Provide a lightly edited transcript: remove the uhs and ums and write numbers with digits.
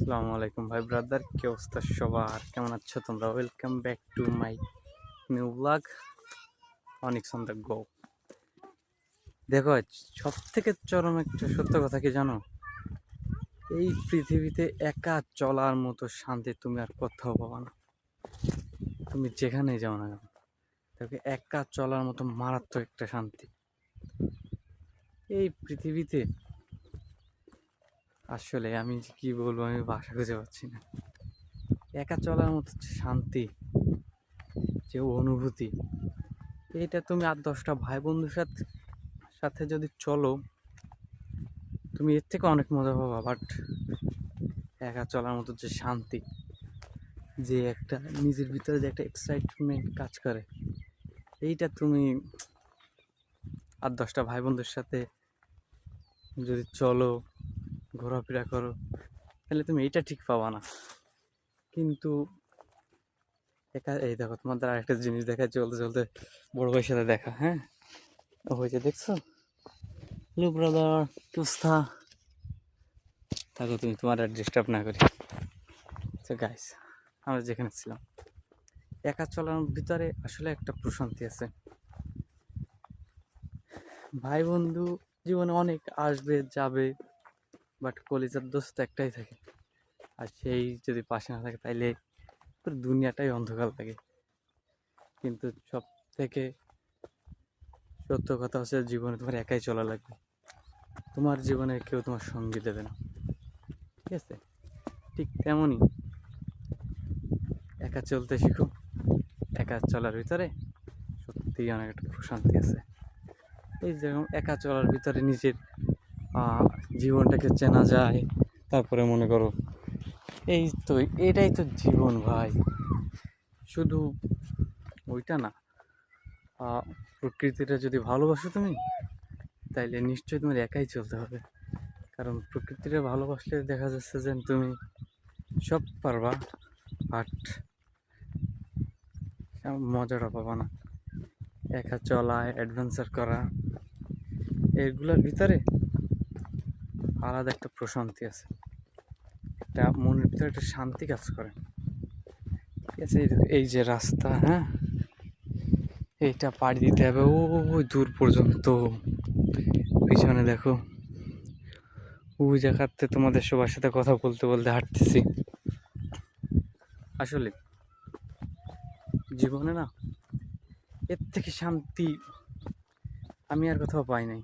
আসসালামু আলাইকুম ভাই ব্রাদার, কি অবস্থা সবার? কেমন আছো তোমরা? Welcome back to my new blog Anik on the go. দেখো, সব থেকে চরম একটা সত্য কথা কি জানো? এই পৃথিবীতে একা চলার মতো শান্তি তুমি আর কোথাও পাবা না। তুমি যেখানেই যাও না কেন, দেখো একা চলার মতো মারাত্মক একটা শান্তি এই পৃথিবীতে। আসলে আমি যে কি বলবো, আমি ভাষা খুঁজে পাচ্ছি না। একা চলার মতো যে শান্তি, যে অনুভূতি, এটা তুমি 8-10টা ভাই বন্ধুর সাথে সাথে যদি চলো, তুমি এর থেকে অনেক মজা পাবা। বাট একা চলার মতো যে শান্তি, যে একটা নিজের ভিতরে যে একটা এক্সাইটমেন্ট কাজ করে, এইটা তুমি 8-10টা ভাই বন্ধুর সাথে যদি চলো, ঘোরাফেরা করো, তাহলে তুমি এইটা ঠিক পাবা না। কিন্তু একা, এই দেখো তোমাদের আরেকটা জিনিস দেখায়, চলতে চলতে বড় ভাইয়ের সাথে দেখা। হ্যাঁ, হয়েছে দেখছো? হ্যালো ব্রাদার, কি অবস্থা? থাকো তুমি, তোমার আর ডিস্টার্ব না করি। তো গাইস, আমরা যেখানে ছিলাম, একা চলার ভিতরে আসলে একটা প্রশান্তি আছে। ভাই বন্ধু জীবনে অনেক আসবে যাবে, বাট কলিজার দোস্ত একটাই থাকে। আর সেই যদি পাশে না থাকে, তাইলে পুরো দুনিয়াটাই অন্ধকার লাগে। কিন্তু সব থেকে সত্য কথা হচ্ছে, জীবনে তোমার একাই চলা লাগবে। তোমার জীবনে কেউ তোমার সঙ্গী দেবে না, ঠিক আছে? ঠিক তেমনই একা চলতে শিখো। একা চলার ভিতরে সত্যিই অনেক একটা প্রশান্তি আছে। এই যেরকম একা চলার ভিতরে নিজের জীবনটাকে চেনা যায়। তারপরে মনে করো, এই তো, এটাই তো জীবন ভাই। শুধু ওইটা না, প্রকৃতিটা যদি ভালোবাসো তুমি, তাইলে নিশ্চয়ই তোমার একাই চলতে হবে। কারণ প্রকৃতিটা ভালোবাসলে দেখা যাচ্ছে যে তুমি সব পারবা, বাট মজাটা পাবা না। একা চলা, অ্যাডভেঞ্চার করা, এগুলোর ভিতরে আলাদা একটা প্রশান্তি আছে, একটা মনের ভিতরে একটা শান্তি কাজ করে। ঠিক আছে, এই যে রাস্তা, হ্যাঁ, এইটা পাড়ি দিতে হবে ওই দূর পর্যন্ত। পিছনে দেখো, ওই জায়গাতে তোমাদের সবার সাথে কথা বলতে বলতে হাঁটতেছি। আসলে জীবনে না, এর থেকে শান্তি আমি আর কোথাও পাই নাই।